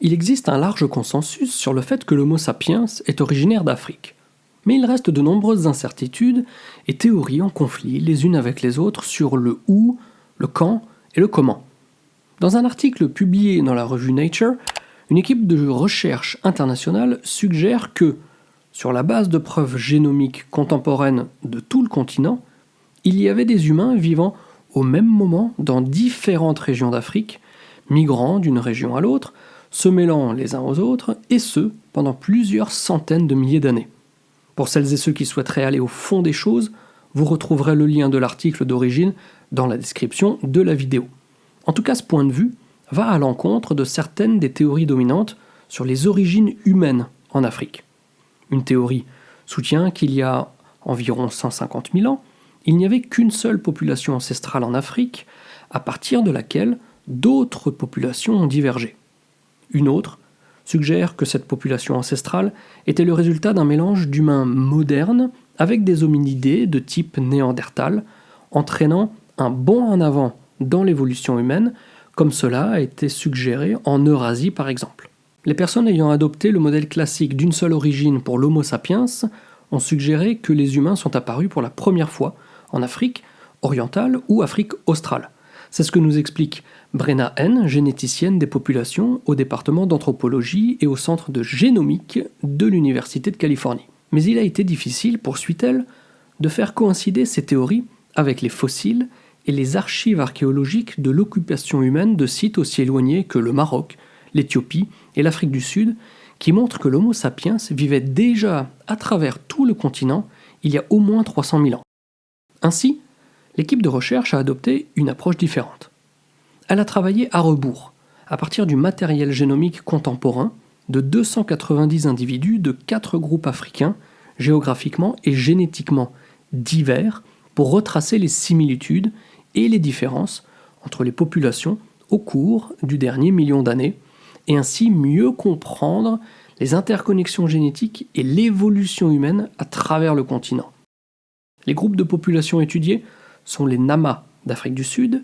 Il existe un large consensus sur le fait que l'Homo sapiens est originaire d'Afrique. Mais il reste de nombreuses incertitudes et théories en conflit les unes avec les autres sur le où, le quand et le comment. Dans un article publié dans la revue Nature, une équipe de recherche internationale suggère que, sur la base de preuves génomiques contemporaines de tout le continent, il y avait des humains vivant au même moment dans différentes régions d'Afrique, migrant d'une région à l'autre, se mêlant les uns aux autres, et ce, pendant plusieurs centaines de milliers d'années. Pour celles et ceux qui souhaiteraient aller au fond des choses, vous retrouverez le lien de l'article d'origine dans la description de la vidéo. En tout cas, ce point de vue va à l'encontre de certaines des théories dominantes sur les origines humaines en Afrique. Une théorie soutient qu'il y a environ 150 000 ans, il n'y avait qu'une seule population ancestrale en Afrique, à partir de laquelle d'autres populations ont divergé. Une autre suggère que cette population ancestrale était le résultat d'un mélange d'humains modernes avec des hominidés de type néandertal, entraînant un bond en avant dans l'évolution humaine, comme cela a été suggéré en Eurasie par exemple. Les personnes ayant adopté le modèle classique d'une seule origine pour l'Homo sapiens ont suggéré que les humains sont apparus pour la première fois en Afrique orientale ou Afrique australe. C'est ce que nous explique Brenna Henn, généticienne des populations au département d'anthropologie et au centre de génomique de l'Université de Californie. Mais il a été difficile, poursuit-elle, de faire coïncider ces théories avec les fossiles et les archives archéologiques de l'occupation humaine de sites aussi éloignés que le Maroc, l'Éthiopie et l'Afrique du Sud, qui montrent que l'Homo sapiens vivait déjà à travers tout le continent il y a au moins 300 000 ans. Ainsi, l'équipe de recherche a adopté une approche différente. Elle a travaillé à rebours, à partir du matériel génomique contemporain de 290 individus de 4 groupes africains, géographiquement et génétiquement divers, pour retracer les similitudes et les différences entre les populations au cours du dernier million d'années, et ainsi mieux comprendre les interconnexions génétiques et l'évolution humaine à travers le continent. Les groupes de populations étudiés sont les Nama d'Afrique du Sud,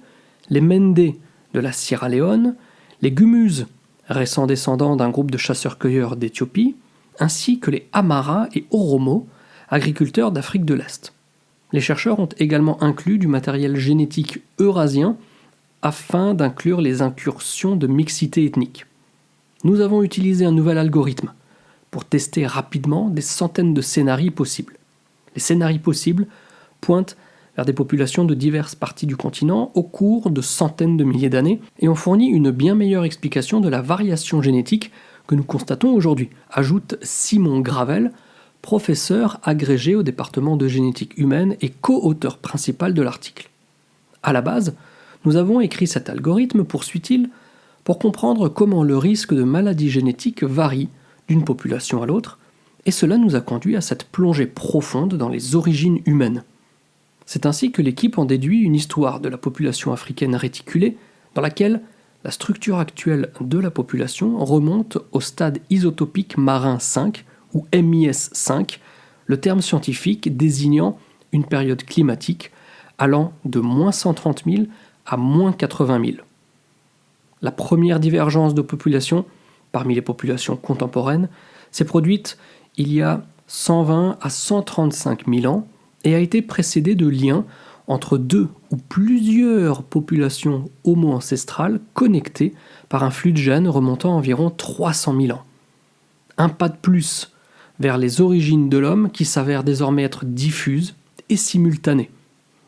les Mende de la Sierra Leone, les Gumuz, récents descendants d'un groupe de chasseurs-cueilleurs d'Éthiopie, ainsi que les Amara et Oromo, agriculteurs d'Afrique de l'Est. Les chercheurs ont également inclus du matériel génétique eurasien afin d'inclure les incursions de mixité ethnique. Nous avons utilisé un nouvel algorithme pour tester rapidement des centaines de scénarios possibles. Les scénarios possibles pointent vers des populations de diverses parties du continent au cours de centaines de milliers d'années et ont fourni une bien meilleure explication de la variation génétique que nous constatons aujourd'hui, ajoute Simon Gravel, professeur agrégé au département de génétique humaine et co-auteur principal de l'article. À la base, nous avons écrit cet algorithme, poursuit-il, pour comprendre comment le risque de maladie génétique varie d'une population à l'autre, et cela nous a conduit à cette plongée profonde dans les origines humaines. C'est ainsi que l'équipe en déduit une histoire de la population africaine réticulée, dans laquelle la structure actuelle de la population remonte au stade isotopique marin 5, ou MIS 5, le terme scientifique désignant une période climatique allant de moins 130 000 à moins 80 000. La première divergence de population, parmi les populations contemporaines, s'est produite il y a 120 à 135 000 ans, et a été précédé de liens entre deux ou plusieurs populations homo-ancestrales connectées par un flux de gènes remontant à environ 300 000 ans. Un pas de plus vers les origines de l'homme qui s'avèrent désormais être diffuses et simultanées.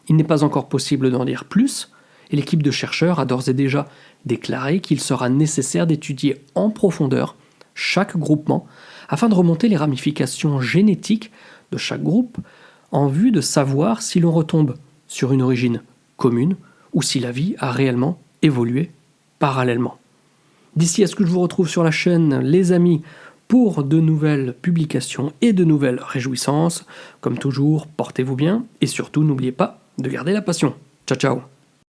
Il n'est pas encore possible d'en dire plus, et l'équipe de chercheurs a d'ores et déjà déclaré qu'il sera nécessaire d'étudier en profondeur chaque groupement afin de remonter les ramifications génétiques de chaque groupe en vue de savoir si l'on retombe sur une origine commune ou si la vie a réellement évolué parallèlement. D'ici à ce que je vous retrouve sur la chaîne, les amis, pour de nouvelles publications et de nouvelles réjouissances. Comme toujours, portez-vous bien et surtout n'oubliez pas de garder la passion. Ciao ciao.